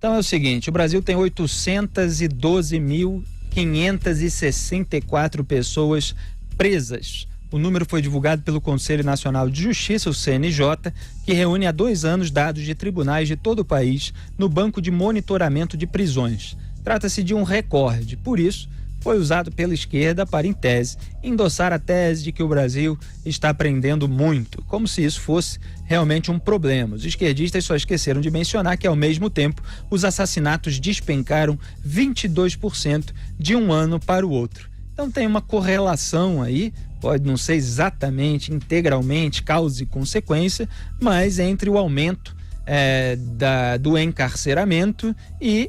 Então é o seguinte, o Brasil tem 812.564 pessoas presas. O número foi divulgado pelo Conselho Nacional de Justiça, o CNJ, que reúne há 2 anos dados de tribunais de todo o país no Banco de Monitoramento de Prisões. Trata-se de um recorde, por isso foi usado pela esquerda para, em tese, endossar a tese de que o Brasil está prendendo muito, como se isso fosse realmente um problema. Os esquerdistas só esqueceram de mencionar que, ao mesmo tempo, os assassinatos despencaram 22% de um ano para o outro. Então tem uma correlação aí, pode não ser exatamente, integralmente, causa e consequência, mas entre o aumento do encarceramento e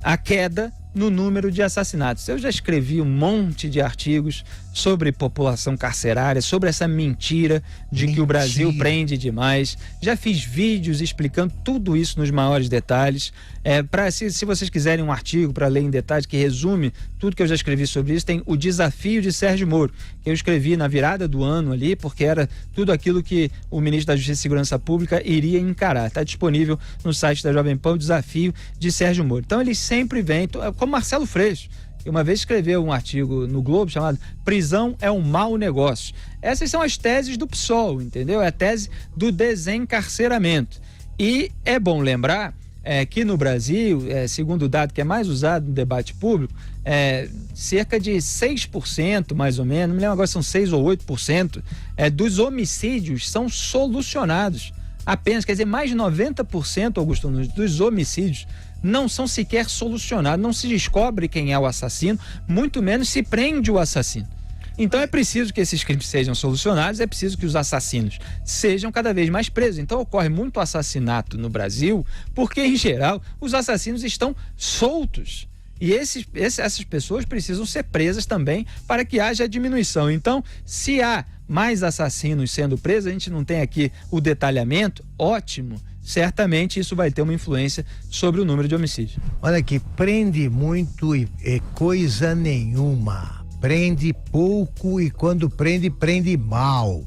a queda no número de assassinatos. Eu já escrevi um monte de artigos sobre população carcerária, sobre essa mentira de que o Brasil prende demais. Já fiz vídeos explicando tudo isso nos maiores detalhes. Se vocês quiserem um artigo para ler em detalhes que resume tudo que eu já escrevi sobre isso, tem O Desafio de Sérgio Moro, que eu escrevi na virada do ano ali, porque era tudo aquilo que o ministro da Justiça e Segurança Pública iria encarar. Está disponível no site da Jovem Pan, O Desafio de Sérgio Moro. Então eles sempre vêm, como Marcelo Freixo, que uma vez escreveu um artigo no Globo chamado Prisão é um mau negócio. Essas são as teses do PSOL, entendeu? É a tese do desencarceramento. E é bom lembrar que no Brasil, segundo o dado que é mais usado no debate público, cerca de 6%, mais ou menos, não me lembro agora, são 6 ou 8%, dos homicídios são solucionados. Apenas, quer dizer, mais de 90%, Augusto Nunes, dos homicídios não são sequer solucionados, não se descobre quem é o assassino, muito menos se prende o assassino. Então é preciso que esses crimes sejam solucionados, é preciso que os assassinos sejam cada vez mais presos. Então ocorre muito assassinato no Brasil, porque em geral os assassinos estão soltos. E essas pessoas precisam ser presas também para que haja diminuição. Então, se há mais assassinos sendo presos, a gente não tem aqui o detalhamento, ótimo. Certamente isso vai ter uma influência sobre o número de homicídios. Olha aqui, prende muito e coisa nenhuma. Prende pouco e quando prende, prende mal.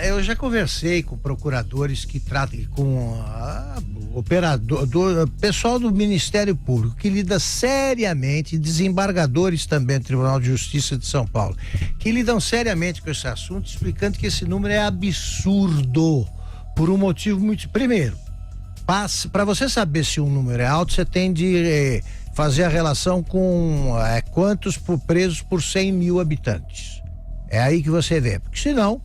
Eu já conversei com procuradores que tratam, com pessoal do Ministério Público, que lida seriamente, desembargadores também do Tribunal de Justiça de São Paulo, que lidam seriamente com esse assunto, explicando que esse número é absurdo. Por um motivo muito... Primeiro, para você saber se um número é alto, você tem de fazer a relação com quantos presos por 100 mil habitantes. É aí que você vê. Porque senão,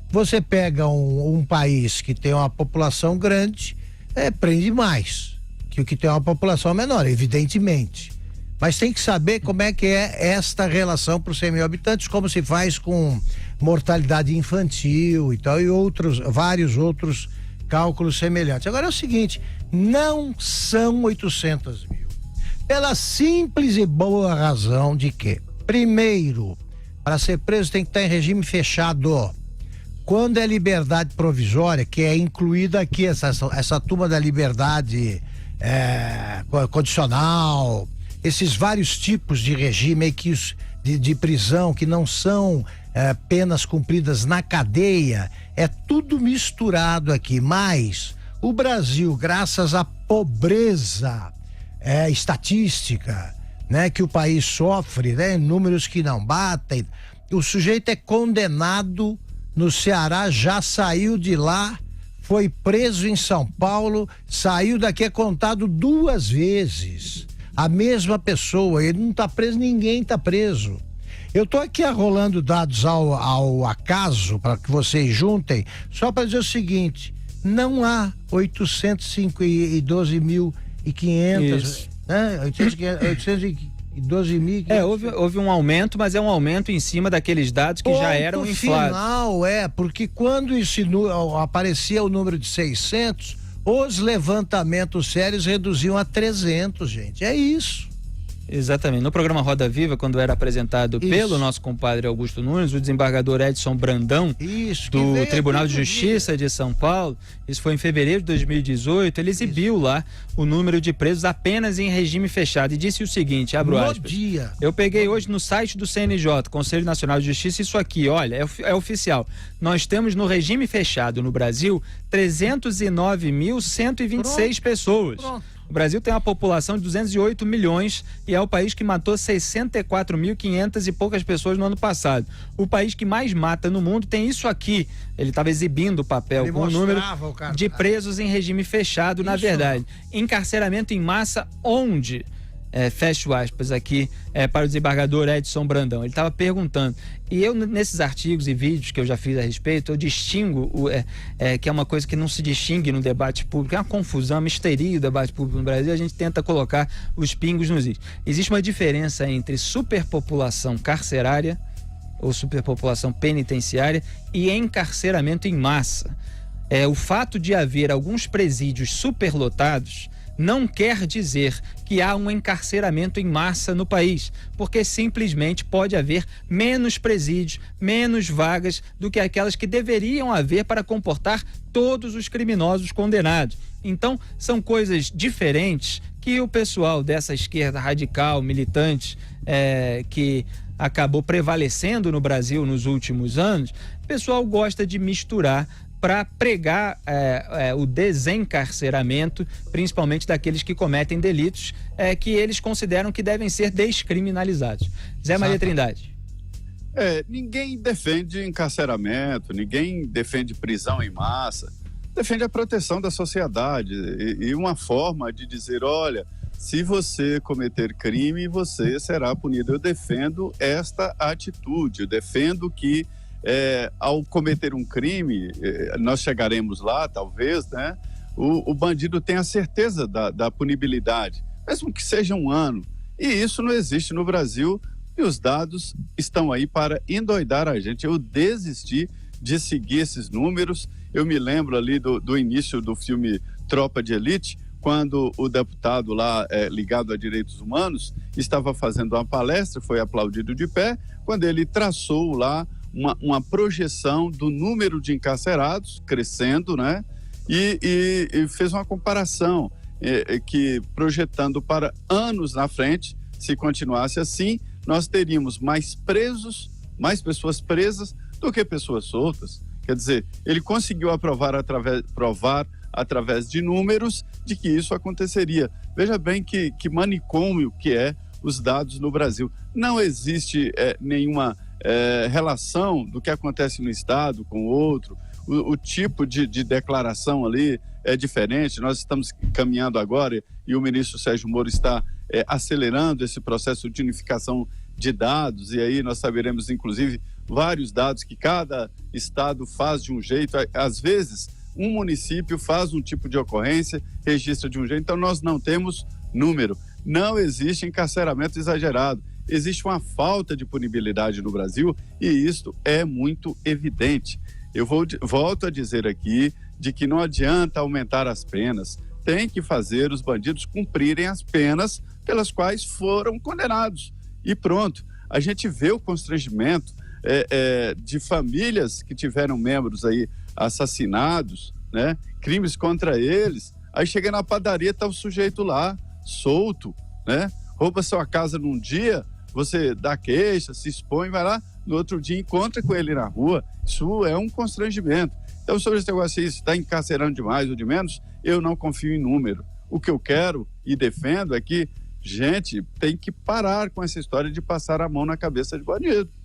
você pega um país que tem uma população grande, prende mais que o que tem uma população menor, evidentemente. Mas tem que saber como é que é esta relação por 100 mil habitantes, como se faz com mortalidade infantil e tal, e vários outros cálculos semelhantes. Agora é o seguinte, não são 800 mil. Pela simples e boa razão de que, primeiro, para ser preso tem que estar em regime fechado. Quando é liberdade provisória, que é incluída aqui essa turma da liberdade condicional, esses vários tipos de regime de prisão que não são penas cumpridas na cadeia, é tudo misturado aqui. Mas o Brasil, graças à pobreza estatística, né, que o país sofre, né, números que não batem, o sujeito é condenado no Ceará, já saiu de lá, foi preso em São Paulo, saiu daqui, é contado 2 vezes. A mesma pessoa, ele não está preso, ninguém está preso. Eu estou aqui arrolando dados ao acaso, para que vocês juntem, só para dizer o seguinte, não há 812.500, né? 812.500. Houve um aumento, mas é um aumento em cima daqueles dados que já eram inflados. Final, porque quando aparecia o número de 600, os levantamentos sérios reduziam a 300, gente. É isso. Exatamente. No programa Roda Viva, quando era apresentado pelo nosso compadre Augusto Nunes, o desembargador Edson Brandão, do Tribunal de Justiça de São Paulo, isso foi em fevereiro de 2018, ele exibiu lá o número de presos apenas em regime fechado e disse o seguinte, abro aspas, eu peguei hoje no site do CNJ, Conselho Nacional de Justiça, isso aqui, olha, é oficial. Nós temos no regime fechado no Brasil 309.126 pessoas. O Brasil tem uma população de 208 milhões e é o país que matou 64.500 e poucas pessoas no ano passado. O país que mais mata no mundo tem isso aqui. Ele estava exibindo o papel com o número de presos em regime fechado, na verdade. Encarceramento em massa onde? Fecho aspas aqui para o desembargador Edson Brandão. Ele estava perguntando. E eu, nesses artigos e vídeos que eu já fiz a respeito, eu distingo, que é uma coisa que não se distingue no debate público, é uma confusão, uma histeria o debate público no Brasil, a gente tenta colocar os pingos nos is. Existe uma diferença entre superpopulação carcerária ou superpopulação penitenciária e encarceramento em massa. O fato de haver alguns presídios superlotados não quer dizer que há um encarceramento em massa no país, porque simplesmente pode haver menos presídios, menos vagas do que aquelas que deveriam haver para comportar todos os criminosos condenados. Então, são coisas diferentes que o pessoal dessa esquerda radical, militante, que acabou prevalecendo no Brasil nos últimos anos, o pessoal gosta de misturar para pregar o desencarceramento, principalmente daqueles que cometem delitos que eles consideram que devem ser descriminalizados. Zé Maria Trindade. Ninguém defende encarceramento, ninguém defende prisão em massa, defende a proteção da sociedade e uma forma de dizer, olha, se você cometer crime, você será punido. Eu defendo esta atitude, eu defendo que ao cometer um crime, nós chegaremos lá, talvez, né? O bandido tem a certeza da punibilidade, mesmo que seja 1 ano. E isso não existe no Brasil e os dados estão aí para endoidar a gente. Eu desisti de seguir esses números. Eu me lembro ali do início do filme Tropa de Elite, quando o deputado lá ligado a direitos humanos estava fazendo uma palestra, foi aplaudido de pé, quando ele traçou lá uma projeção do número de encarcerados crescendo, né? E fez uma comparação que projetando para anos na frente, se continuasse assim, nós teríamos mais presos, mais pessoas presas do que pessoas soltas. Quer dizer, ele conseguiu provar através de números de que isso aconteceria. Veja bem que manicômio que os dados no Brasil. Não existe nenhuma relação do que acontece no estado com o outro, o tipo de declaração ali é diferente. Nós estamos caminhando agora e o ministro Sérgio Moro está acelerando esse processo de unificação de dados, e aí nós saberemos inclusive vários dados que cada estado faz de um jeito. Às vezes um município faz um tipo de ocorrência, registra de um jeito, então nós não temos número. Não existe encarceramento exagerado. Existe uma falta de punibilidade no Brasil e isto é muito evidente. Eu volto a dizer aqui de que não adianta aumentar as penas, tem que fazer os bandidos cumprirem as penas pelas quais foram condenados. E pronto, a gente vê o constrangimento de famílias que tiveram membros aí assassinados, né? Crimes contra eles, aí chega na padaria, tá o sujeito lá, solto, né? Rouba sua casa num dia, você dá queixa, se expõe, vai lá, no outro dia encontra com ele na rua. Isso é um constrangimento. Então, sobre esse negócio aí, se está encarcerando de mais ou de menos, eu não confio em número. O que eu quero e defendo é que, gente, tem que parar com essa história de passar a mão na cabeça de bandido.